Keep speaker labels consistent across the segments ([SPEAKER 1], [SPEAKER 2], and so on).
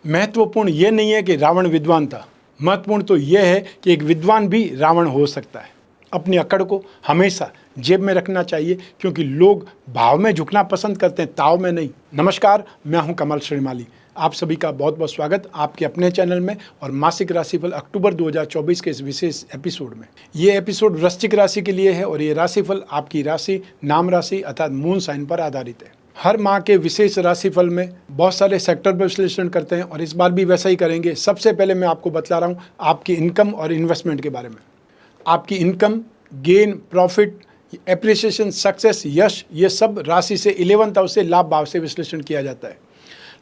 [SPEAKER 1] महत्वपूर्ण ये नहीं है कि रावण विद्वान था, महत्वपूर्ण तो यह है कि एक विद्वान भी रावण हो सकता है। अपनी अकड़ को हमेशा जेब में रखना चाहिए, क्योंकि लोग भाव में झुकना पसंद करते हैं, ताव में नहीं। नमस्कार, मैं हूं कमल श्रीमाली। आप सभी का बहुत बहुत स्वागत आपके अपने चैनल में और मासिक राशिफल अक्टूबर 2024 के इस विशेष एपिसोड में। ये एपिसोड वृश्चिक राशि के लिए है और ये राशिफल आपकी राशि, नाम राशि अर्थात मून साइन पर आधारित है। हर माह के विशेष राशिफल में बहुत सारे सेक्टर पर विश्लेषण करते हैं और इस बार भी वैसा ही करेंगे। सबसे पहले मैं आपको बतला रहा हूँ आपकी इनकम और इन्वेस्टमेंट के बारे में। आपकी income, gain, profit, appreciation, success, यश, ये सब राशि से 11th हाउस से लाभ भाव से विश्लेषण किया जाता है।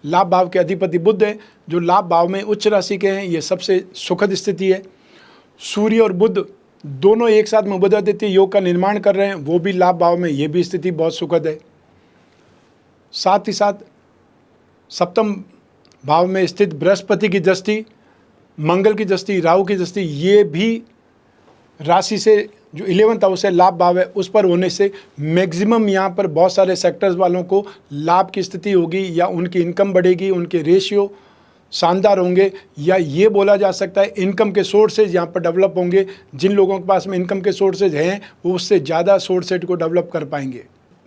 [SPEAKER 1] लाभ भाव के अधिपति बुध हैं, जो लाभ भाव में उच्च राशि के हैं। ये सबसे सुखद स्थिति है। सूर्य और बुध दोनों एक साथ में बुधादित्य योग का निर्माण कर रहे हैं, वो भी लाभ भाव में, ये भी स्थिति बहुत सुखद है। साथ ही साथ सप्तम भाव में स्थित बृहस्पति की दृष्टि, मंगल की दृष्टि, राहु की दृष्टि, ये भी राशि से जो 11th हाउस है लाभ भाव है उस पर होने से मैक्सिमम यहाँ पर बहुत सारे सेक्टर्स वालों को लाभ की स्थिति होगी, या उनकी इनकम बढ़ेगी, उनके रेशियो शानदार होंगे, या ये बोला जा सकता है इनकम के सोर्सेज यहाँ पर डेवलप होंगे। जिन लोगों के पास में इनकम के सोर्सेज हैं वो उससे ज़्यादा सोर्सेज को डेवलप कर पाएंगे।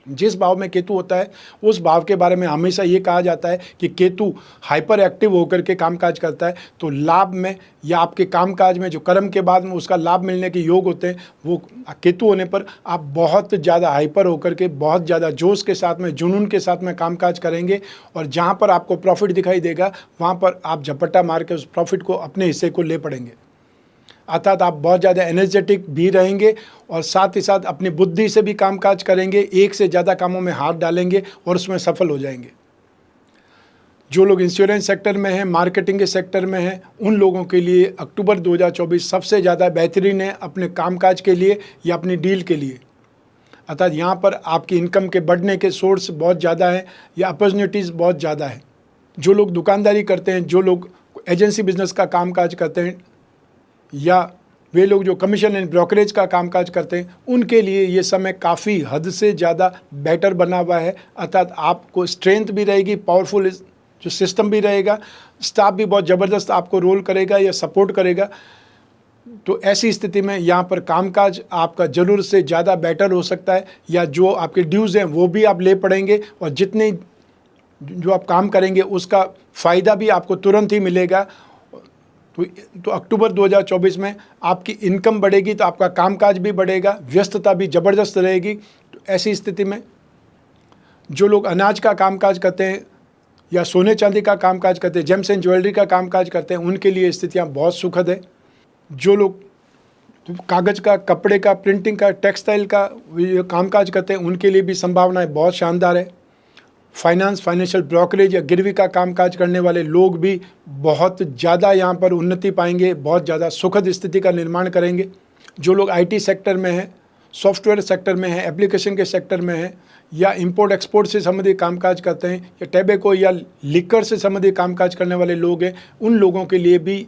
[SPEAKER 1] जिस भाव में केतु होता है उस भाव के बारे में हमेशा ये कहा जाता है कि केतु हाइपर एक्टिव होकर के कामकाज करता है, तो लाभ में या आपके कामकाज में जो कर्म के बाद में उसका लाभ मिलने के योग होते हैं, वो केतु होने पर आप बहुत ज़्यादा हाइपर होकर के, बहुत ज़्यादा जोश के साथ में, जुनून के साथ में कामकाज करेंगे और जहाँ पर आपको प्रॉफिट दिखाई देगा वहाँ पर आप झपट्टा मार के उस प्रॉफिट को, अपने हिस्से को ले पड़ेंगे। अर्थात आप बहुत ज़्यादा एनर्जेटिक भी रहेंगे और साथ ही साथ अपनी बुद्धि से भी कामकाज करेंगे, एक से ज़्यादा कामों में हाथ डालेंगे और उसमें सफल हो जाएंगे। जो लोग इंश्योरेंस सेक्टर में हैं, मार्केटिंग के सेक्टर में हैं, उन लोगों के लिए अक्टूबर 2024 सबसे ज़्यादा बेहतरीन है अपने कामकाज के लिए या अपनी डील के लिए। अर्थात यहाँ पर आपकी इनकम के बढ़ने के सोर्स बहुत ज़्यादा हैं या अपॉर्चुनिटीज़ बहुत ज़्यादा है। जो लोग दुकानदारी करते हैं, जो लोग एजेंसी बिजनेस का कामकाज करते हैं, या वे लोग जो कमीशन एंड ब्रोकरेज का कामकाज करते हैं, उनके लिए ये समय काफ़ी हद से ज़्यादा बेटर बना हुआ है। अर्थात आपको स्ट्रेंथ भी रहेगी, पावरफुल जो सिस्टम भी रहेगा, स्टाफ भी बहुत ज़बरदस्त आपको रोल करेगा या सपोर्ट करेगा। तो ऐसी स्थिति में यहाँ पर कामकाज आपका ज़रूर से ज़्यादा बेटर हो सकता है, या जो आपके ड्यूज़ हैं वो भी आप ले पड़ेंगे और जितने जो आप काम करेंगे उसका फ़ायदा भी आपको तुरंत ही मिलेगा। तो अक्टूबर 2024 में आपकी इनकम बढ़ेगी तो आपका कामकाज भी बढ़ेगा, व्यस्तता भी ज़बरदस्त रहेगी। तो ऐसी स्थिति में जो लोग अनाज का कामकाज करते हैं या सोने चांदी का कामकाज करते हैं, जेम्स एंड ज्वेलरी का कामकाज करते हैं, उनके लिए स्थितियां बहुत सुखद है। जो लोग कागज़ का, कपड़े का, प्रिंटिंग का, टेक्सटाइल का कामकाज करते हैं, उनके लिए भी संभावनाएँ बहुत शानदार है। फाइनेंस, फाइनेंशियल ब्रोकरेज या गिरवी का कामकाज करने वाले लोग भी बहुत ज़्यादा यहाँ पर उन्नति पाएंगे, बहुत ज़्यादा सुखद स्थिति का निर्माण करेंगे। जो लोग आईटी सेक्टर में हैं, सॉफ्टवेयर सेक्टर में हैं, एप्लीकेशन के सेक्टर में हैं, या इंपोर्ट एक्सपोर्ट से संबंधित कामकाज करते हैं, या टैबेको या लिकर से संबंधित कामकाज करने वाले लोग हैं, उन लोगों के लिए भी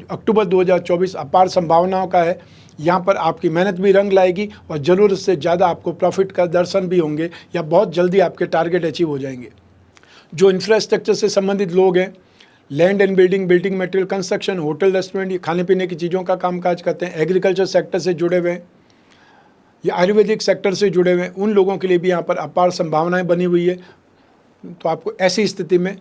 [SPEAKER 1] अक्टूबर 2024 अपार संभावनाओं का है। यहाँ पर आपकी मेहनत भी रंग लाएगी और ज़रूरत से ज़्यादा आपको प्रॉफिट का दर्शन भी होंगे, या बहुत जल्दी आपके टारगेट अचीव हो जाएंगे। जो इंफ्रास्ट्रक्चर से संबंधित लोग हैं, land and building, building material, construction, hotel, restaurant, खाने पीने की चीज़ों का कामकाज करते हैं, एग्रीकल्चर सेक्टर से जुड़े हुए हैं या आयुर्वेदिक सेक्टर से जुड़े हुए हैं, उन लोगों के लिए भी यहाँ पर अपार संभावनाएँ बनी हुई है। तो आपको ऐसी स्थिति में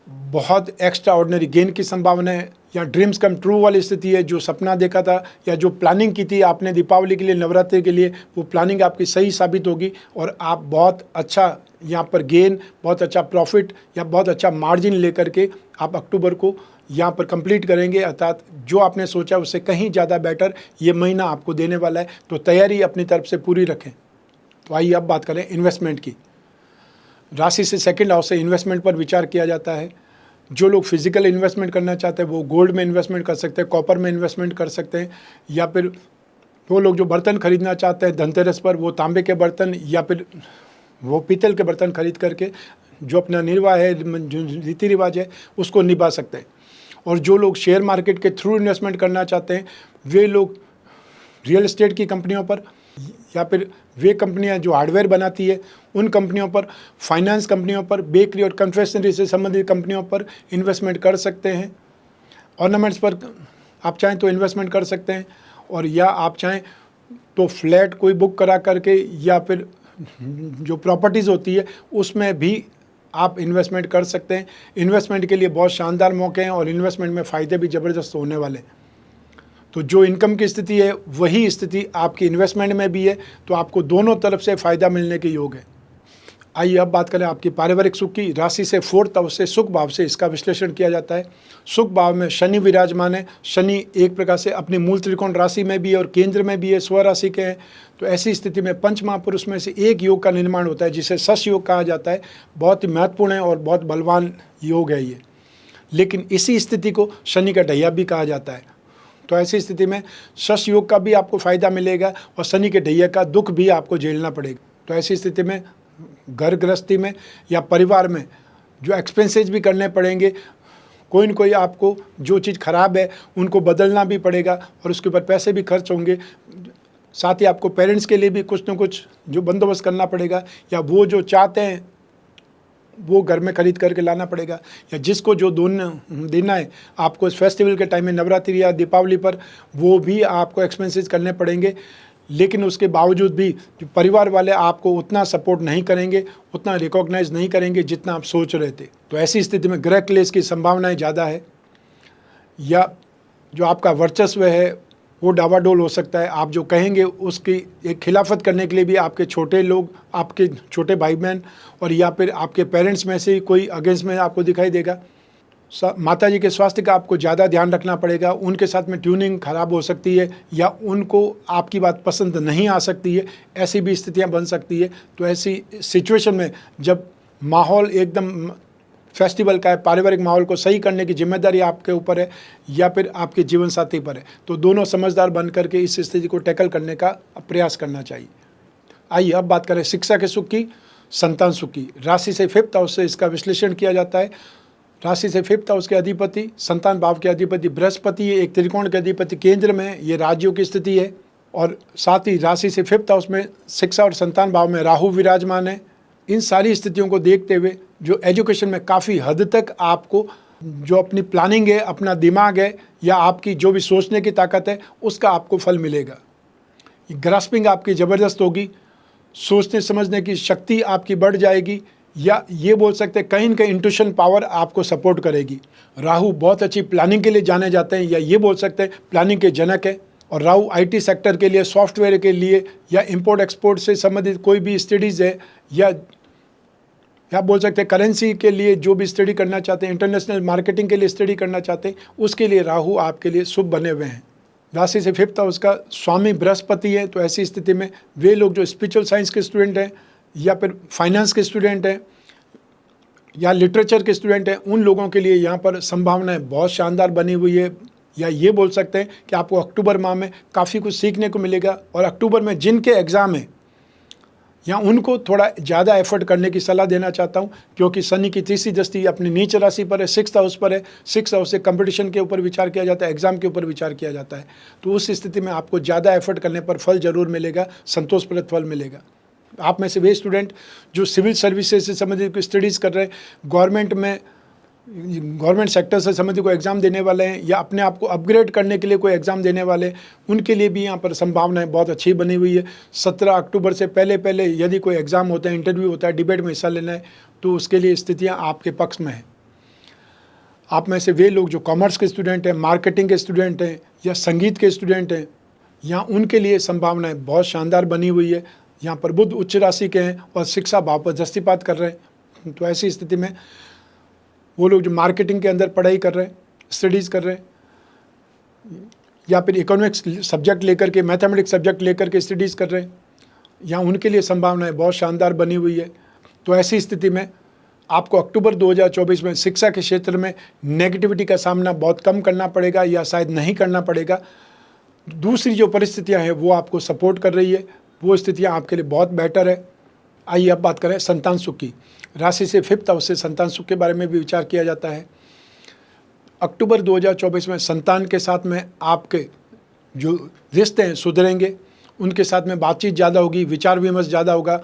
[SPEAKER 1] बहुत एक्स्ट्रा ऑर्डिनरी गेन की संभावना है, या ड्रीम्स कम ट्रू वाली स्थिति है। जो सपना देखा था या जो प्लानिंग की थी आपने दीपावली के लिए, नवरात्रि के लिए, वो प्लानिंग आपकी सही साबित होगी और आप बहुत अच्छा यहाँ पर गेन, बहुत अच्छा प्रॉफिट या बहुत अच्छा मार्जिन लेकर के आप अक्टूबर को यहाँ पर कंप्लीट करेंगे। अर्थात जो आपने सोचा उससे कहीं ज़्यादा बेटर ये महीना आपको देने वाला है। तो तैयारी अपनी तरफ से पूरी रखें। तो आइए अब बात करें इन्वेस्टमेंट की। राशि से सेकंड हाउस से इन्वेस्टमेंट पर विचार किया जाता है। जो लोग फिजिकल इन्वेस्टमेंट करना चाहते हैं वो गोल्ड में इन्वेस्टमेंट कर सकते हैं, कॉपर में इन्वेस्टमेंट कर सकते हैं, या फिर वो लोग जो बर्तन खरीदना चाहते हैं धनतेरस पर, वो तांबे के बर्तन या फिर वो पीतल के बर्तन खरीद करके जो अपना निर्वाह है, जो रीति रिवाज है, उसको निभा सकते हैं। और जो लोग शेयर मार्केट के थ्रू इन्वेस्टमेंट करना चाहते हैं वे लोग रियल एस्टेट की कंपनियों पर या फिर वे कंपनियां जो हार्डवेयर बनाती है उन कंपनियों पर, फाइनेंस कंपनियों पर, बेकरी और कन्फेक्शनरी से संबंधित कंपनियों पर इन्वेस्टमेंट कर सकते हैं। ऑर्नामेंट्स पर आप चाहें तो इन्वेस्टमेंट कर सकते हैं, और या आप चाहें तो फ्लैट कोई बुक करा करके या फिर जो प्रॉपर्टीज़ होती है उसमें भी आप इन्वेस्टमेंट कर सकते हैं। इन्वेस्टमेंट के लिए बहुत शानदार मौके हैं और इन्वेस्टमेंट में फ़ायदे भी ज़बरदस्त होने वाले हैं। तो जो इनकम की स्थिति है वही स्थिति आपकी इन्वेस्टमेंट में भी है, तो आपको दोनों तरफ से फ़ायदा मिलने के योग है। आइए अब बात करें आपकी पारिवारिक सुख की। राशि से 4th हाउस से सुख भाव से इसका विश्लेषण किया जाता है। सुख भाव में शनि विराजमान है। शनि एक प्रकार से अपनी मूल त्रिकोण राशि में भी है और केंद्र में भी है, स्व राशि के हैं। तो ऐसी स्थिति में पंच महापुरुष में से एक योग का निर्माण होता है जिसे शश योग कहा जाता है। बहुत ही महत्वपूर्ण है और बहुत बलवान योग है ये, लेकिन इसी स्थिति को शनि का ढैया भी कहा जाता है। तो ऐसी स्थिति में शश योग का भी आपको फ़ायदा मिलेगा और शनि के ढैया का दुख भी आपको झेलना पड़ेगा। तो ऐसी स्थिति में घर गृहस्थी में या परिवार में जो एक्सपेंसेस भी करने पड़ेंगे, कोई न कोई आपको जो चीज़ खराब है उनको बदलना भी पड़ेगा और उसके ऊपर पैसे भी खर्च होंगे। साथ ही आपको पेरेंट्स के लिए भी कुछ न कुछ जो बंदोबस्त करना पड़ेगा, या वो जो चाहते हैं वो घर में खरीद करके लाना पड़ेगा, या जिसको जो देना है आपको इस फेस्टिवल के टाइम में, नवरात्रि या दीपावली पर, वो भी आपको एक्सपेंसेस करने पड़ेंगे। लेकिन उसके बावजूद भी जो परिवार वाले आपको उतना सपोर्ट नहीं करेंगे, उतना रिकॉग्नाइज नहीं करेंगे जितना आप सोच रहे थे। तो ऐसी स्थिति में गृह क्लेश की संभावनाएं ज़्यादा है, या जो आपका वर्चस्व है वो डावाडोल हो सकता है। आप जो कहेंगे उसकी एक खिलाफत करने के लिए भी आपके छोटे लोग, आपके छोटे भाई बहन और या फिर आपके पेरेंट्स में से ही कोई अगेंस्ट में आपको दिखाई देगा। माता जी के स्वास्थ्य का आपको ज़्यादा ध्यान रखना पड़ेगा। उनके साथ में ट्यूनिंग खराब हो सकती है या उनको आपकी बात पसंद नहीं आ सकती है, ऐसी भी स्थितियां बन सकती है। तो ऐसी सिचुएशन में जब माहौल एकदम फेस्टिवल का है, पारिवारिक माहौल को सही करने की जिम्मेदारी आपके ऊपर है या फिर आपके जीवन साथी पर है, तो दोनों समझदार बन करके इस स्थिति को टैकल करने का प्रयास करना चाहिए। आइए अब बात करें शिक्षा के सुख की, संतान सुख की। राशि से 5th हाउस से इसका विश्लेषण किया जाता है। राशि से 5th हाउस के अधिपति, संतान भाव के अधिपति बृहस्पति है, एक त्रिकोण के अधिपति केंद्र में, ये राज्यों की स्थिति है। और साथ ही राशि से 5th हाउस में शिक्षा और संतान भाव में राहु विराजमान है। इन सारी स्थितियों को देखते हुए जो एजुकेशन में काफ़ी हद तक आपको जो अपनी प्लानिंग है, अपना दिमाग है या आपकी जो भी सोचने की ताकत है, उसका आपको फल मिलेगा। ग्रास्पिंग आपकी ज़बरदस्त होगी, सोचने समझने की शक्ति आपकी बढ़ जाएगी, या ये बोल सकते हैं कहीं न कहीं इंट्यूशन पावर आपको सपोर्ट करेगी। राहु बहुत अच्छी प्लानिंग के लिए जाने जाते हैं, या ये बोल सकते हैं प्लानिंग के जनक है। और राहु आईटी सेक्टर के लिए, सॉफ्टवेयर के लिए या इंपोर्ट एक्सपोर्ट से संबंधित कोई भी स्टडीज़ है, या बोल सकते हैं करेंसी के लिए जो भी स्टडी करना चाहते हैं, इंटरनेशनल मार्केटिंग के लिए स्टडी करना चाहते हैं, उसके लिए राहु आपके लिए शुभ बने हुए हैं। राशि से 5th हाउस का स्वामी बृहस्पति है। तो ऐसी स्थिति में वे लोग जो स्पिरिचुअल साइंस के स्टूडेंट हैं या फिर फाइनेंस के स्टूडेंट हैं या लिटरेचर के स्टूडेंट हैं, उन लोगों के लिए यहाँ पर संभावनाएं बहुत शानदार बनी हुई है। या ये बोल सकते हैं कि आपको अक्टूबर माह में काफ़ी कुछ सीखने को मिलेगा। और अक्टूबर में जिनके एग्ज़ाम हैं या उनको थोड़ा ज़्यादा एफर्ट करने की सलाह देना चाहता हूँ, क्योंकि शनि की तीसरी दृष्टि अपनी नीच राशि पर है, 6th हाउस पर है। 6th हाउस से कंपटीशन के ऊपर विचार किया जाता है, एग्जाम के ऊपर विचार किया जाता है। तो उस स्थिति में आपको ज़्यादा एफर्ट करने पर फल जरूर मिलेगा, संतोषप्रद फल मिलेगा। आप में से वे स्टूडेंट जो सिविल सर्विसेज से संबंधित स्टडीज़ कर रहे हैं, गवर्नमेंट सेक्टर से संबंधित कोई एग्ज़ाम देने वाले हैं या अपने आप को अपग्रेड करने के लिए कोई एग्ज़ाम देने वाले हैं, उनके लिए भी यहाँ पर संभावनाएं बहुत अच्छी बनी हुई है। 17 अक्टूबर से पहले यदि कोई एग्ज़ाम होता है, इंटरव्यू होता है, डिबेट में हिस्सा लेना है, तो उसके लिए स्थितियाँ आपके पक्ष में हैं। आप में से वे लोग जो कॉमर्स के स्टूडेंट हैं, मार्केटिंग के स्टूडेंट हैं या संगीत के स्टूडेंट हैं, यहाँ उनके लिए संभावनाएँ बहुत शानदार बनी हुई है। यहाँ पर बुध उच्च राशि के हैं और शिक्षा भाव पर दृष्टिपात कर रहे हैं। तो ऐसी स्थिति में वो लोग जो मार्केटिंग के अंदर पढ़ाई कर रहे हैं, स्टडीज़ कर रहे हैं, या फिर इकोनॉमिक्स सब्जेक्ट लेकर के, मैथमेटिक्स सब्जेक्ट लेकर के स्टडीज़ कर रहे हैं, या उनके लिए संभावनाएं बहुत शानदार बनी हुई है। तो ऐसी स्थिति में आपको अक्टूबर 2024 में शिक्षा के क्षेत्र में नेगेटिविटी का सामना बहुत कम करना पड़ेगा या शायद नहीं करना पड़ेगा। दूसरी जो परिस्थितियाँ हैं वो आपको सपोर्ट कर रही है, वो स्थितियाँ आपके लिए बहुत बेटर है। आइए अब बात करें संतान सुख की। राशि से 5th हाउस से संतान सुख के बारे में भी विचार किया जाता है। अक्टूबर 2024 में संतान के साथ में आपके जो रिश्ते हैं सुधरेंगे उनके साथ में बातचीत ज़्यादा होगी, विचार विमर्श ज़्यादा होगा।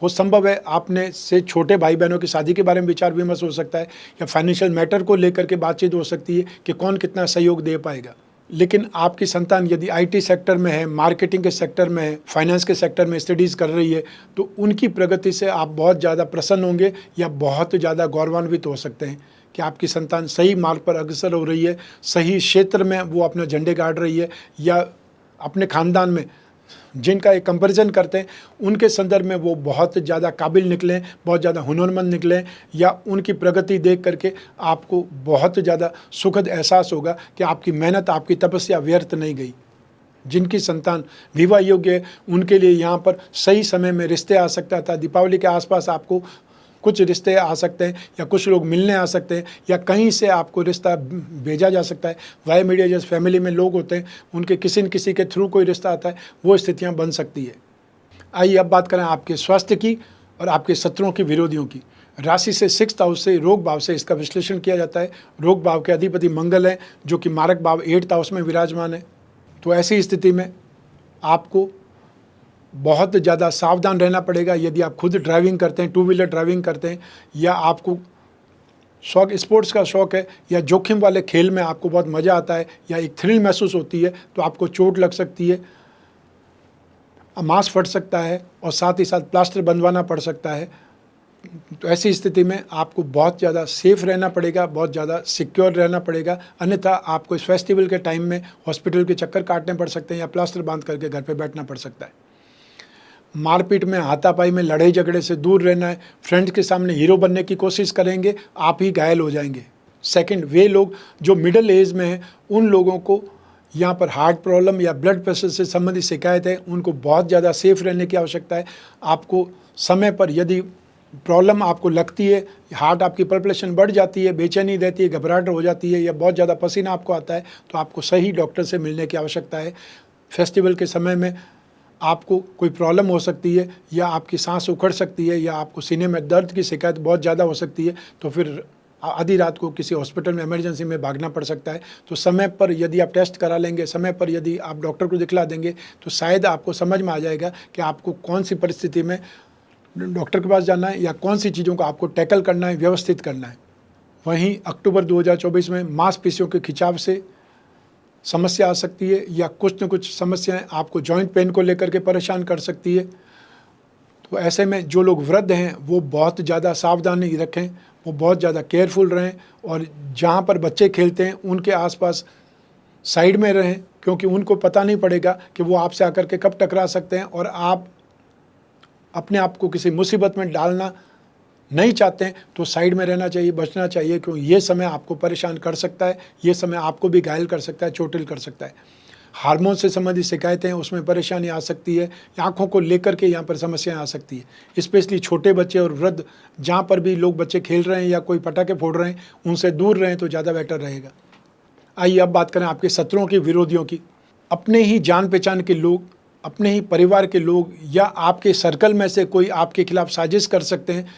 [SPEAKER 1] वो संभव है आपने से छोटे भाई बहनों की शादी के बारे में विचार विमर्श हो सकता है, या फाइनेंशियल मैटर को लेकर के बातचीत हो सकती है कि कौन कितना सहयोग दे पाएगा। लेकिन आपकी संतान यदि आईटी सेक्टर में है, मार्केटिंग के सेक्टर में है, फाइनेंस के सेक्टर में स्टडीज़ कर रही है, तो उनकी प्रगति से आप बहुत ज़्यादा प्रसन्न होंगे या बहुत ज़्यादा गौरवान्वित हो सकते हैं कि आपकी संतान सही मार्ग पर अग्रसर हो रही है, सही क्षेत्र में वो अपना झंडे गाड़ रही है, या अपने खानदान में जिनका एक कंपैरिजन करते हैं उनके संदर्भ में वो बहुत ज़्यादा काबिल निकलें, बहुत ज़्यादा हुनरमंद निकलें, या उनकी प्रगति देख करके आपको बहुत ज़्यादा सुखद एहसास होगा कि आपकी मेहनत, आपकी तपस्या व्यर्थ नहीं गई। जिनकी संतान विवाह योग्य है उनके लिए यहाँ पर सही समय में रिश्ते आ सकता था। दीपावली के आसपास आपको कुछ रिश्ते आ सकते हैं, या कुछ लोग मिलने आ सकते हैं, या कहीं से आपको रिश्ता भेजा जा सकता है। वाई मीडिया जैसे फैमिली में लोग होते हैं, उनके किसी न किसी के थ्रू कोई रिश्ता आता है, वो स्थितियां बन सकती है। आइए अब बात करें आपके स्वास्थ्य की और आपके शत्रुओं की, विरोधियों की। राशि से 6th हाउस से, रोग भाव से इसका विश्लेषण किया जाता है। रोग भाव के अधिपति मंगल है, जो कि मारक भाव 8th हाउस में विराजमान है। तो ऐसी स्थिति में आपको बहुत ज़्यादा सावधान रहना पड़ेगा। यदि आप खुद ड्राइविंग करते हैं, 2 व्हीलर ड्राइविंग करते हैं, या आपको शौक स्पोर्ट्स का शौक़ है, या जोखिम वाले खेल में आपको बहुत मज़ा आता है, या एक थ्रिल महसूस होती है, तो आपको चोट लग सकती है, मांस फट सकता है, और साथ ही साथ प्लास्टर बंधवाना पड़ सकता है। तो ऐसी स्थिति में आपको बहुत ज़्यादा सेफ रहना पड़ेगा, बहुत ज़्यादा सिक्योर रहना पड़ेगा, अन्यथा आपको इस फेस्टिवल के टाइम में हॉस्पिटल के चक्कर काटने पड़ सकते हैं, या प्लास्टर बांध करके घर पे बैठना पड़ सकता है। मारपीट में, हाथापाई में, लड़ाई झगड़े से दूर रहना है। फ्रेंड्स के सामने हीरो बनने की कोशिश करेंगे, आप ही घायल हो जाएंगे। सेकंड, वे लोग जो मिडिल एज में हैं, उन लोगों को यहाँ पर हार्ट प्रॉब्लम या ब्लड प्रेशर से संबंधित शिकायत है, उनको बहुत ज़्यादा सेफ रहने की आवश्यकता है। आपको समय पर यदि प्रॉब्लम आपको लगती है, हार्ट आपकी पल्पेशन बढ़ जाती है, बेचैनी रहती है, घबराहट हो जाती है, या बहुत ज़्यादा पसीना आपको आता है, तो आपको सही डॉक्टर से मिलने की आवश्यकता है। फेस्टिवल के समय में आपको कोई प्रॉब्लम हो सकती है, या आपकी सांस उखड़ सकती है, या आपको सीने में दर्द की शिकायत बहुत ज़्यादा हो सकती है, तो फिर आधी रात को किसी हॉस्पिटल में इमरजेंसी में भागना पड़ सकता है। तो समय पर यदि आप टेस्ट करा लेंगे, समय पर यदि आप डॉक्टर को दिखला देंगे, तो शायद आपको समझ में आ जाएगा कि आपको कौन सी परिस्थिति में डॉक्टर के पास जाना है, या कौन सी चीज़ों को आपको टैकल करना है, व्यवस्थित करना है। वहीं अक्टूबर 2024 में मांसपेशियों के खिंचाव से समस्या आ सकती है, या कुछ न कुछ समस्याएं आपको जॉइंट पेन को लेकर के परेशान कर सकती है। तो ऐसे में जो लोग वृद्ध हैं वो बहुत ज़्यादा सावधानी रखें, वो बहुत ज़्यादा केयरफुल रहें, और जहाँ पर बच्चे खेलते हैं उनके आसपास साइड में रहें, क्योंकि उनको पता नहीं पड़ेगा कि वो आपसे आकर के कब टकरा सकते हैं, और आप अपने आप को किसी मुसीबत में डालना नहीं चाहते हैं तो साइड में रहना चाहिए, बचना चाहिए, क्योंकि ये समय आपको परेशान कर सकता है, ये समय आपको भी घायल कर सकता है, चोटिल कर सकता है। हार्मोन से संबंधित शिकायतें, उसमें परेशानी आ सकती है, आँखों को लेकर के यहाँ पर समस्याएं आ सकती है। स्पेशली छोटे बच्चे और वृद्ध, जहाँ पर भी लोग बच्चे खेल रहे हैं या कोई पटाखे फोड़ रहे हैं, उनसे दूर रहें तो ज़्यादा बेटर रहेगा। आइए अब बात करें आपके शत्रुओं की, विरोधियों की। अपने ही जान पहचान के लोग, अपने ही परिवार के लोग, या आपके सर्कल में से कोई आपके खिलाफ साजिश कर सकते हैं,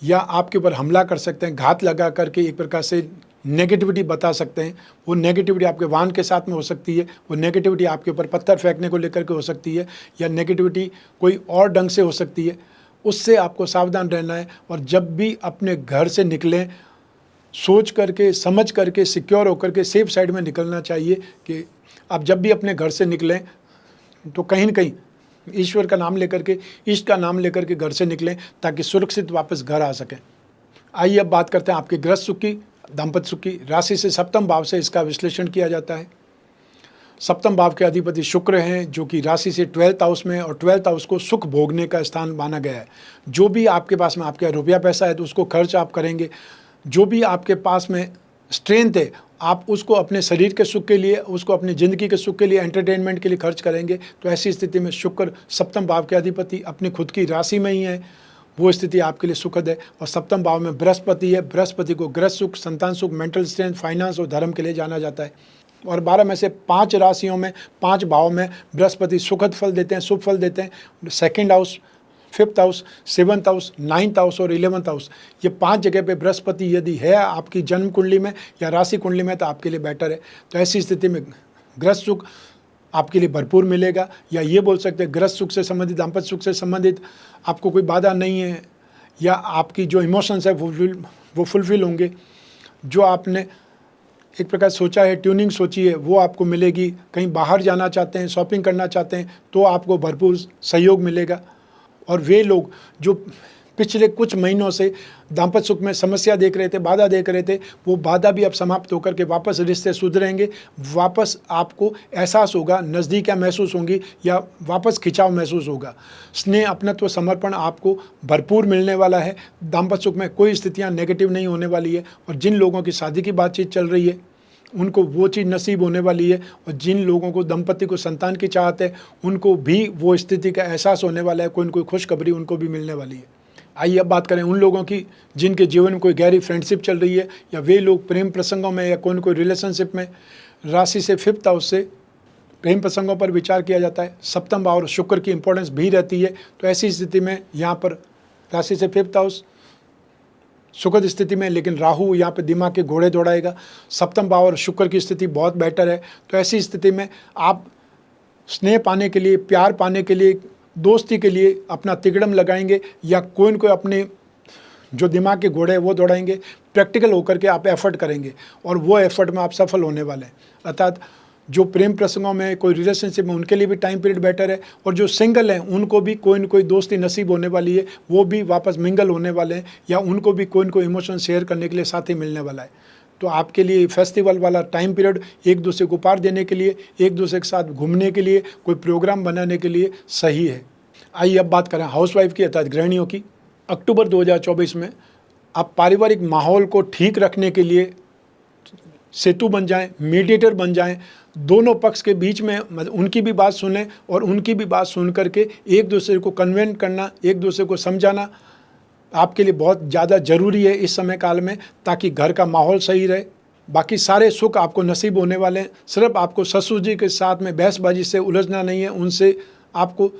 [SPEAKER 1] या आपके ऊपर हमला कर सकते हैं, घात लगा करके एक प्रकार से नेगेटिविटी बता सकते हैं। वो नेगेटिविटी आपके वाहन के साथ में हो सकती है, वो नेगेटिविटी आपके ऊपर पत्थर फेंकने को लेकर के हो सकती है, या नेगेटिविटी कोई और ढंग से हो सकती है। उससे आपको सावधान रहना है, और जब भी अपने घर से निकलें सोच करके, समझ करके, सिक्योर होकर के सेफ साइड में निकलना चाहिए। कि आप जब भी अपने घर से निकलें तो कहीं न कहीं ईश्वर का नाम लेकर के, इष्ट का नाम लेकर के घर से निकलें, ताकि सुरक्षित वापस घर आ सकें। आइए अब बात करते हैं आपके गृहस्थ सुख की, दाम्पत्य सुख की। राशि से 7वें भाव से इसका विश्लेषण किया जाता है। 7वें भाव के अधिपति शुक्र हैं, जो कि राशि से 12th हाउस में, और 12th हाउस को सुख भोगने का स्थान माना गया है। जो भी आपके पास में आपका रुपया पैसा है तो उसको खर्च आप करेंगे। जो भी आपके पास में स्ट्रेंथ है आप उसको अपने शरीर के सुख के लिए, उसको अपनी ज़िंदगी के सुख के लिए, एंटरटेनमेंट के लिए खर्च करेंगे। तो ऐसी स्थिति में शुक्र 7वें भाव के अधिपति अपनी खुद की राशि में ही है, वो स्थिति आपके लिए सुखद है। और 7वें भाव में बृहस्पति है। बृहस्पति को गृह सुख, संतान सुख, मेंटल स्ट्रेंथ, फाइनेंस और धर्म के लिए जाना जाता है। और 12 में से 5 राशियों में, 5 भाव में बृहस्पति सुखद फल देते हैं, शुभ फल देते हैं। 2nd house, 5th house, 7th house, 9th house और 11th हाउस, ये 5 जगह पे बृहस्पति यदि है आपकी जन्म कुंडली में या राशि कुंडली में तो आपके लिए बेटर है। तो ऐसी स्थिति में गृह सुख आपके लिए भरपूर मिलेगा, या ये बोल सकते हैं गृहस्थ सुख से संबंधित, दाम्पत्य सुख से संबंधित आपको कोई बाधा नहीं है, या आपकी जो इमोशंस है वो फुलफिल होंगे। जो आपने एक प्रकार सोचा है, ट्यूनिंग सोची है, वो आपको मिलेगी। कहीं बाहर जाना चाहते हैं, शॉपिंग करना चाहते हैं, तो आपको भरपूर सहयोग मिलेगा। और वे लोग जो पिछले कुछ महीनों से दाम्पत्य सुख में समस्या देख रहे थे, बाधा देख रहे थे, वो बाधा भी अब समाप्त होकर के वापस रिश्ते सुधरेंगे। वापस आपको एहसास होगा, नज़दीकियाँ महसूस होंगी, या वापस खिंचाव महसूस होगा। स्नेह, अपनत्व, समर्पण आपको भरपूर मिलने वाला है। दाम्पत्य सुख में कोई स्थितियाँ नेगेटिव नहीं होने वाली है। और जिन लोगों की शादी की बातचीत चल रही है, उनको वो चीज़ नसीब होने वाली है। और जिन लोगों को दंपति को संतान की चाहत है, उनको भी वो स्थिति का एहसास होने वाला है। कोई न कोई खुशखबरी उनको भी मिलने वाली है। आइए अब बात करें उन लोगों की जिनके जीवन में कोई गहरी फ्रेंडशिप चल रही है, या वे लोग प्रेम प्रसंगों में या कोई न कोई रिलेशनशिप में। राशि से 5th हाउस से प्रेम प्रसंगों पर विचार किया जाता है। 7वां भाव और शुक्र की इंपॉर्टेंस भी रहती है। तो ऐसी स्थिति में यहाँ पर राशि से 5th हाउस सुखद स्थिति में, लेकिन राहु यहाँ पे दिमाग के घोड़े दौड़ाएगा। 7वां भाव और शुक्र की स्थिति बहुत बेटर है। तो ऐसी स्थिति में आप स्नेह पाने के लिए, प्यार पाने के लिए, दोस्ती के लिए अपना तिकड़म लगाएंगे, या कोई न कोई अपने जो दिमाग के घोड़े हैं वो दौड़ाएंगे। प्रैक्टिकल होकर के आप एफर्ट करेंगे, और वो एफर्ट में आप सफल होने वाले हैं। अर्थात जो प्रेम प्रसंगों में, कोई रिलेशनशिप में, उनके लिए भी टाइम पीरियड बेटर है। और जो सिंगल हैं उनको भी कोई न कोई दोस्ती नसीब होने वाली है, वो भी वापस मिंगल होने वाले हैं, या उनको भी कोई न कोई इमोशन शेयर करने के लिए साथी मिलने वाला है। तो आपके लिए फेस्टिवल वाला टाइम पीरियड एक दूसरे को उपहार देने के लिए, एक दूसरे के साथ घूमने के लिए, कोई प्रोग्राम बनाने के लिए सही है। आइए अब बात करें हाउसवाइफ की, अर्थात गृहिणियों की। अक्टूबर 2024 में आप पारिवारिक माहौल को ठीक रखने के लिए सेतु बन जाएं, मीडिएटर बन जाएं। दोनों पक्ष के बीच में उनकी भी बात सुनें, और उनकी भी बात सुन करके एक दूसरे को कन्वेंट करना, एक दूसरे को समझाना आपके लिए बहुत ज़्यादा ज़रूरी है इस समय काल में, ताकि घर का माहौल सही रहे। बाकी सारे सुख आपको नसीब होने वाले हैं। सिर्फ आपको ससुर जी के साथ में बहसबाजी से उलझना नहीं है, उनसे आपको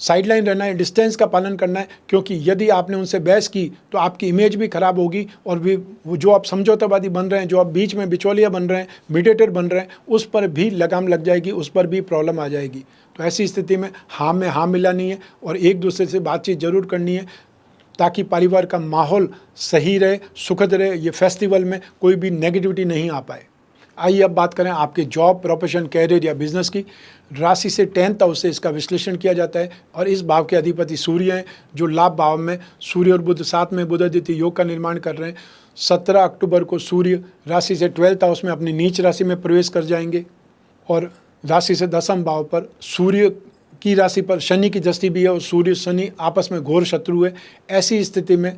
[SPEAKER 1] साइडलाइन रहना है, डिस्टेंस का पालन करना है। क्योंकि यदि आपने उनसे बहस की तो आपकी इमेज भी खराब होगी, और भी वो जो आप समझौतावादी बन रहे हैं, जो आप बीच में बिचौलिया बन रहे हैं, मीडिएटर बन रहे हैं, उस पर भी लगाम लग जाएगी, उस पर भी प्रॉब्लम आ जाएगी। तो ऐसी स्थिति में हाँ में हाँ मिलानी है, और एक दूसरे से बातचीत जरूर करनी है, ताकि परिवार का माहौल सही रहे, सुखद रहे। ये फेस्टिवल में कोई भी नेगेटिविटी नहीं आ पाए। आइए अब बात करें आपके जॉब, प्रोफेशन, कैरियर या बिजनेस की। राशि से 10th हाउस से इसका विश्लेषण किया जाता है, और इस भाव के अधिपति सूर्य हैं, जो लाभ भाव में सूर्य और बुध साथ में बुधादित्य योग का निर्माण कर रहे हैं। 17 अक्टूबर को सूर्य राशि से 12th हाउस में अपनी नीच राशि में प्रवेश कर जाएंगे, और राशि से 10वें भाव पर सूर्य की राशि पर शनि की दृष्टि भी है, और सूर्य शनि आपस में घोर शत्रु है। ऐसी स्थिति में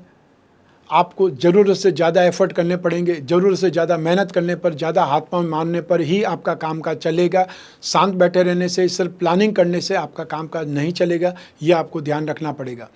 [SPEAKER 1] आपको ज़रूरत से ज़्यादा एफर्ट करने पड़ेंगे। ज़रूरत से ज़्यादा मेहनत करने पर, ज़्यादा हाथ पांव मारने पर ही आपका कामकाज चलेगा। शांत बैठे रहने से, सिर्फ प्लानिंग करने से आपका कामकाज नहीं चलेगा, यह आपको ध्यान रखना पड़ेगा।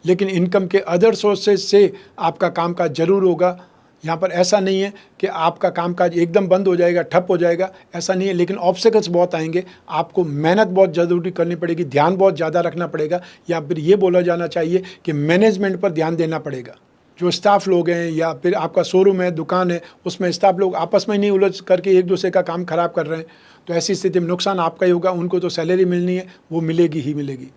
[SPEAKER 1] लेकिन इनकम के अदर सोर्सेज से आपका कामकाज जरूर होगा। यहाँ पर ऐसा नहीं है कि आपका कामकाज एकदम बंद हो जाएगा, ठप हो जाएगा, ऐसा नहीं है। लेकिन ऑब्स्टेकल्स बहुत आएंगे, आपको मेहनत बहुत ज़रूरी करनी पड़ेगी, ध्यान बहुत ज़्यादा रखना पड़ेगा, या फिर ये बोला जाना चाहिए कि मैनेजमेंट पर ध्यान देना पड़ेगा। जो स्टाफ लोग हैं, या फिर आपका शोरूम है, दुकान है, उसमें स्टाफ लोग आपस में नहीं उलझ करके एक दूसरे का काम खराब कर रहे हैं, तो ऐसी स्थिति में नुकसान आपका ही होगा। उनको तो सैलरी मिलनी है, वो मिलेगी ही मिलेगी।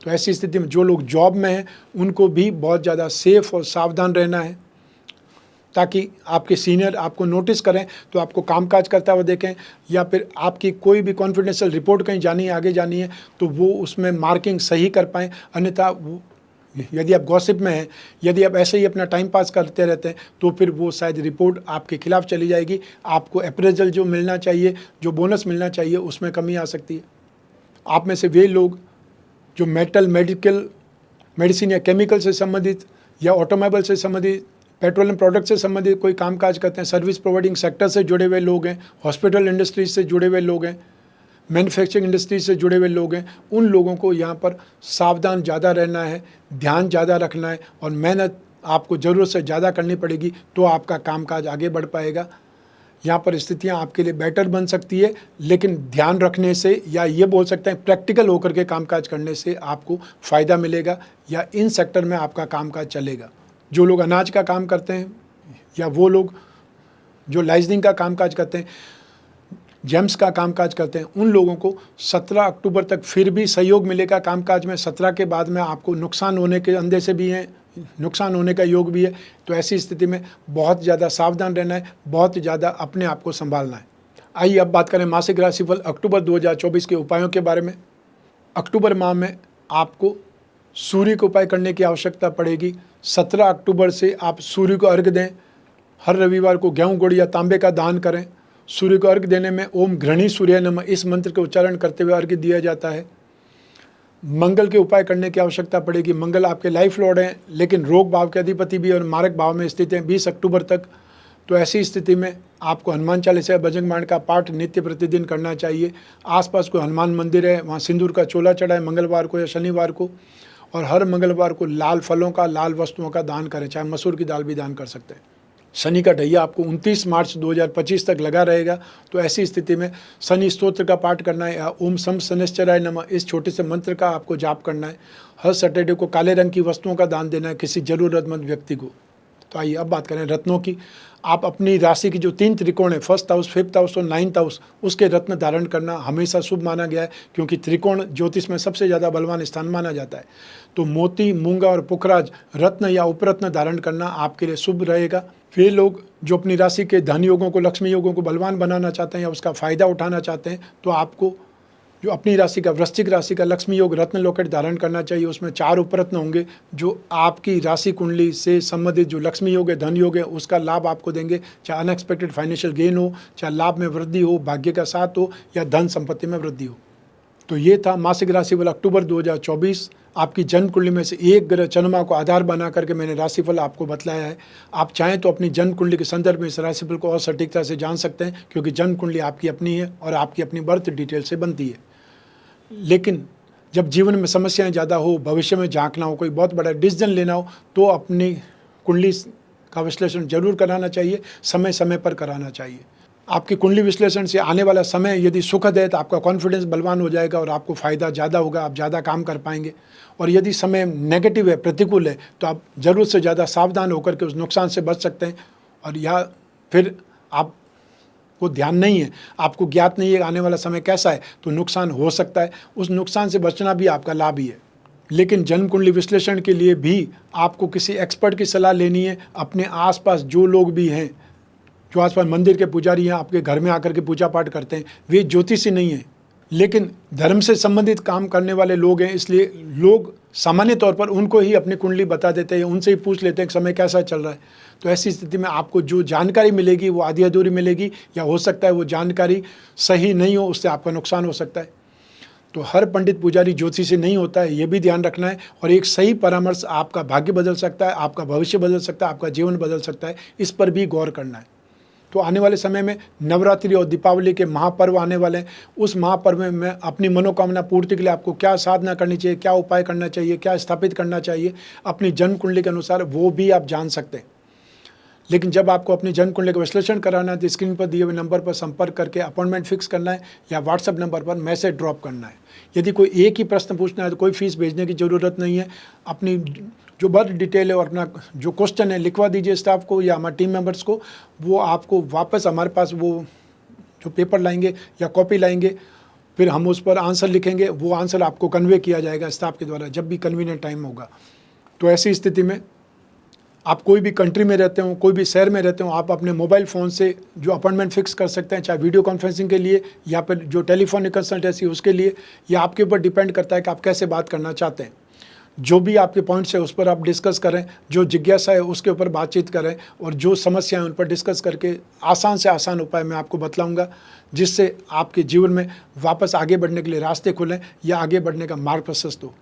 [SPEAKER 1] तो ऐसी स्थिति में जो लोग जॉब में हैं, उनको भी बहुत ज़्यादा सेफ और सावधान रहना है, ताकि आपके सीनियर आपको नोटिस करें तो आपको कामकाज करता हुआ देखें, या फिर आपकी कोई भी कॉन्फिडेंशियल रिपोर्ट कहीं जानी है, आगे जानी है, तो वो उसमें मार्किंग सही कर पाएँ। अन्यथा यदि आप गॉसिप में हैं, यदि आप ऐसे ही अपना टाइम पास करते रहते हैं, तो फिर वो शायद रिपोर्ट आपके खिलाफ चली जाएगी। आपको अप्रेजल जो मिलना चाहिए, जो बोनस मिलना चाहिए, उसमें कमी आ सकती है। आप में से वे लोग जो मेडिसिन या केमिकल से संबंधित, या ऑटोमोबाइल से संबंधित, पेट्रोलियम प्रोडक्ट से संबंधित कोई कामकाज करते हैं, सर्विस प्रोवाइडिंग सेक्टर से जुड़े हुए लोग हैं, हॉस्पिटल इंडस्ट्रीज से जुड़े हुए लोग हैं, मैन्युफैक्चरिंग इंडस्ट्री से जुड़े हुए लोग हैं, उन लोगों को यहाँ पर सावधान ज़्यादा रहना है, ध्यान ज़्यादा रखना है, और मेहनत आपको ज़रूरत से ज़्यादा करनी पड़ेगी, तो आपका कामकाज आगे बढ़ पाएगा। यहाँ पर स्थितियाँ आपके लिए बेटर बन सकती है, लेकिन ध्यान रखने से, या ये बोल सकते हैं प्रैक्टिकल होकर के कामकाज करने से आपको फ़ायदा मिलेगा, या इन सेक्टर में आपका कामकाज चलेगा। जो लोग अनाज का काम करते हैं, या वो लोग जो लाइजनिंग का कामकाज करते हैं, जेम्स का कामकाज करते हैं, उन लोगों को 17 अक्टूबर तक फिर भी सहयोग मिलेगा कामकाज में। 17 के बाद में आपको नुकसान होने के अंदर से भी हैं, नुकसान होने का योग भी है। तो ऐसी स्थिति में बहुत ज़्यादा सावधान रहना है, बहुत ज़्यादा अपने आप को संभालना है। आइए अब बात करें मासिक राशिफल अक्टूबर 2024 के उपायों के बारे में। अक्टूबर माह में आपको सूर्य को उपाय करने की आवश्यकता पड़ेगी। 17 अक्टूबर से आप सूर्य को अर्घ्य दें। हर रविवार को गेहूं गुड़ या तांबे का दान करें। सूर्य को अर्घ्य देने में ओम घृणी सूर्य नमः इस मंत्र के उच्चारण करते हुए अर्घ्य दिया जाता है। मंगल के उपाय करने की आवश्यकता पड़ेगी। मंगल आपके लाइफ लॉर्ड हैं, लेकिन रोग भाव के अधिपति भी और मारक भाव में स्थित हैं 20 अक्टूबर तक। तो ऐसी स्थिति में आपको हनुमान चालीसा बजरंग बाण का पाठ नित्य प्रतिदिन करना चाहिए। आसपास कोई हनुमान मंदिर है, वहाँ सिंदूर का चोला चढ़ाएं मंगलवार को या शनिवार को। और हर मंगलवार को लाल फलों का, लाल वस्तुओं का दान करें, चाहे मसूर की दाल भी दान कर सकते हैं। शनि का ढैया आपको 29 मार्च 2025 तक लगा रहेगा। तो ऐसी स्थिति में शनि स्तोत्र का पाठ करना है या ओम सम शनिश्चराय नमः इस छोटे से मंत्र का आपको जाप करना है। हर सैटरडे को काले रंग की वस्तुओं का दान देना है किसी जरूरतमंद व्यक्ति को। तो आइए अब बात करें रत्नों की। आप अपनी राशि की जो 3 त्रिकोण है, 1st हाउस, 5th हाउस और 9th हाउस, उसके रत्न धारण करना हमेशा शुभ माना गया है, क्योंकि त्रिकोण ज्योतिष में सबसे ज़्यादा बलवान स्थान माना जाता है। तो मोती, मूंगा और पुखराज रत्न या उपरत्न धारण करना आपके लिए शुभ रहेगा। वे लोग जो अपनी राशि के धन योगों को, लक्ष्मी योगों को बलवान बनाना चाहते हैं या उसका फायदा उठाना चाहते हैं, तो आपको जो अपनी राशि का, वृश्चिक राशि का लक्ष्मी योग रत्न लॉकेट धारण करना चाहिए। उसमें 4 उपरत्न होंगे जो आपकी राशि कुंडली से संबंधित जो लक्ष्मी योग है, धन योग है, उसका लाभ आपको देंगे। चाहे अनएक्सपेक्टेड फाइनेंशियल गेन हो, चाहे लाभ में वृद्धि हो, भाग्य का साथ हो या धन संपत्ति में वृद्धि हो। तो ये था मासिक राशिफल अक्टूबर 2024। आपकी जन्म कुंडली में से एक ग्रह चंद्रमा को आधार बना करके मैंने राशिफल आपको बतलाया है। आप चाहें तो अपनी जन्म कुंडली के संदर्भ में इस राशिफल को और सटीकता से जान सकते हैं, क्योंकि जन्म कुंडली आपकी अपनी है और आपकी अपनी बर्थ डिटेल से बनती है। लेकिन जब जीवन में समस्याएं ज़्यादा हो, भविष्य में झांकना हो, कोई बहुत बड़ा डिसीजन लेना हो, तो अपनी कुंडली का विश्लेषण जरूर कराना चाहिए, समय समय पर कराना चाहिए। आपकी कुंडली विश्लेषण से आने वाला समय यदि सुखद है तो आपका कॉन्फिडेंस बलवान हो जाएगा और आपको फ़ायदा ज़्यादा होगा, आप ज़्यादा काम कर पाएंगे। और यदि समय नेगेटिव है, प्रतिकूल है, तो आप ज़रूरत से ज़्यादा सावधान होकर के उस नुकसान से बच सकते हैं। और या फिर आप को ध्यान नहीं है, आपको ज्ञात नहीं है आने वाला समय कैसा है, तो नुकसान हो सकता है। उस नुकसान से बचना भी आपका लाभ ही है। लेकिन जन्म कुंडली विश्लेषण के लिए भी आपको किसी एक्सपर्ट की सलाह लेनी है। अपने आसपास जो लोग भी हैं, जो आसपास मंदिर के पुजारी हैं, आपके घर में आकर के पूजा पाठ करते हैं, वे ज्योतिषी नहीं हैं, लेकिन धर्म से संबंधित काम करने वाले लोग हैं। इसलिए लोग सामान्य तौर पर उनको ही अपनी कुंडली बता देते हैं, उनसे ही पूछ लेते हैं कि समय कैसा चल रहा है। तो ऐसी स्थिति में आपको जो जानकारी मिलेगी वो आधी अधूरी मिलेगी, या हो सकता है वो जानकारी सही नहीं हो, उससे आपका नुकसान हो सकता है। तो हर पंडित पुजारी ज्योतिषी नहीं होता है, ये भी ध्यान रखना है। और एक सही परामर्श आपका भाग्य बदल सकता है, आपका भविष्य बदल सकता है, आपका जीवन बदल सकता है। इस पर भी गौर करना है। तो आने वाले समय में नवरात्रि और दीपावली के महापर्व आने वाले हैं। उस महापर्व में अपनी मनोकामना पूर्ति के लिए आपको क्या साधना करनी चाहिए, क्या उपाय करना चाहिए, क्या स्थापित करना चाहिए, अपनी जन्म कुंडली के अनुसार वो भी आप जान सकते हैं। लेकिन जब आपको अपनी जन्म कुंडली का विश्लेषण कराना है तो स्क्रीन पर दिए हुए नंबर पर संपर्क करके अपॉइंटमेंट फिक्स करना है या व्हाट्सएप नंबर पर मैसेज ड्रॉप करना है। यदि कोई एक ही प्रश्न पूछना है तो कोई फीस भेजने की ज़रूरत नहीं है। अपनी जो बर्थ डिटेल है और अपना जो क्वेश्चन है लिखवा दीजिए स्टाफ को या हमारे टीम मेंबर्स को। वो आपको वापस हमारे पास वो जो पेपर लाएंगे या कॉपी लाएंगे, फिर हम उस पर आंसर लिखेंगे। वो आंसर आपको कन्वे किया जाएगा स्टाफ के द्वारा जब भी कन्वीनियंट टाइम होगा। तो ऐसी स्थिति में आप कोई भी कंट्री में रहते हो, कोई भी शहर में रहते हो, आप अपने मोबाइल फ़ोन से जो अपॉइंटमेंट फिक्स कर सकते हैं, चाहे वीडियो कॉन्फ्रेंसिंग के लिए या फिर जो टेलीफोनिक कंसल्टेंसी उसके लिए, या आपके ऊपर डिपेंड करता है कि आप कैसे बात करना चाहते हैं। जो भी आपके पॉइंट्स है उस पर आप डिस्कस करें, जो जिज्ञासा है उसके ऊपर बातचीत करें, और जो समस्या है उन पर डिस्कस करके आसान से आसान उपाय मैं आपको बतलाऊंगा, जिससे आपके जीवन में वापस आगे बढ़ने के लिए रास्ते खुलें या आगे बढ़ने का मार्ग प्रशस्त हो।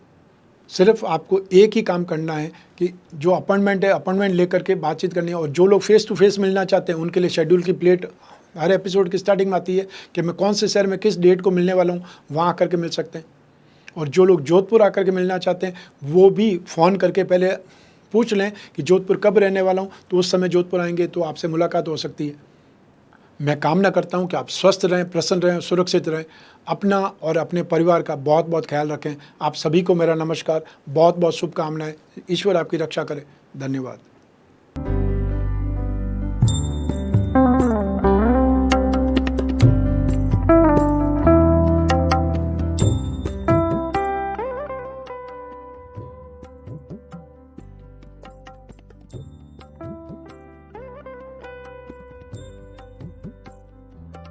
[SPEAKER 1] सिर्फ आपको एक ही काम करना है कि जो अपॉइंटमेंट है, अपॉइंटमेंट लेकर के बातचीत करनी है। और जो लोग फेस टू फेस मिलना चाहते हैं उनके लिए शेड्यूल की प्लेट हर एपिसोड की स्टार्टिंग में आती है कि मैं कौन से शहर में किस डेट को मिलने वाला हूँ, वहाँ आकर के मिल सकते हैं। और जो लोग जोधपुर आकर के मिलना चाहते हैं वो भी फ़ोन करके पहले पूछ लें कि जोधपुर कब रहने वाला हूँ, तो उस समय जोधपुर आएंगे तो आपसे मुलाकात हो सकती है। मैं कामना करता हूँ कि आप स्वस्थ रहें, प्रसन्न रहें, सुरक्षित रहें। अपना और अपने परिवार का बहुत बहुत ख्याल रखें। आप सभी को मेरा नमस्कार, बहुत बहुत शुभकामनाएं। ईश्वर आपकी रक्षा करे। धन्यवाद।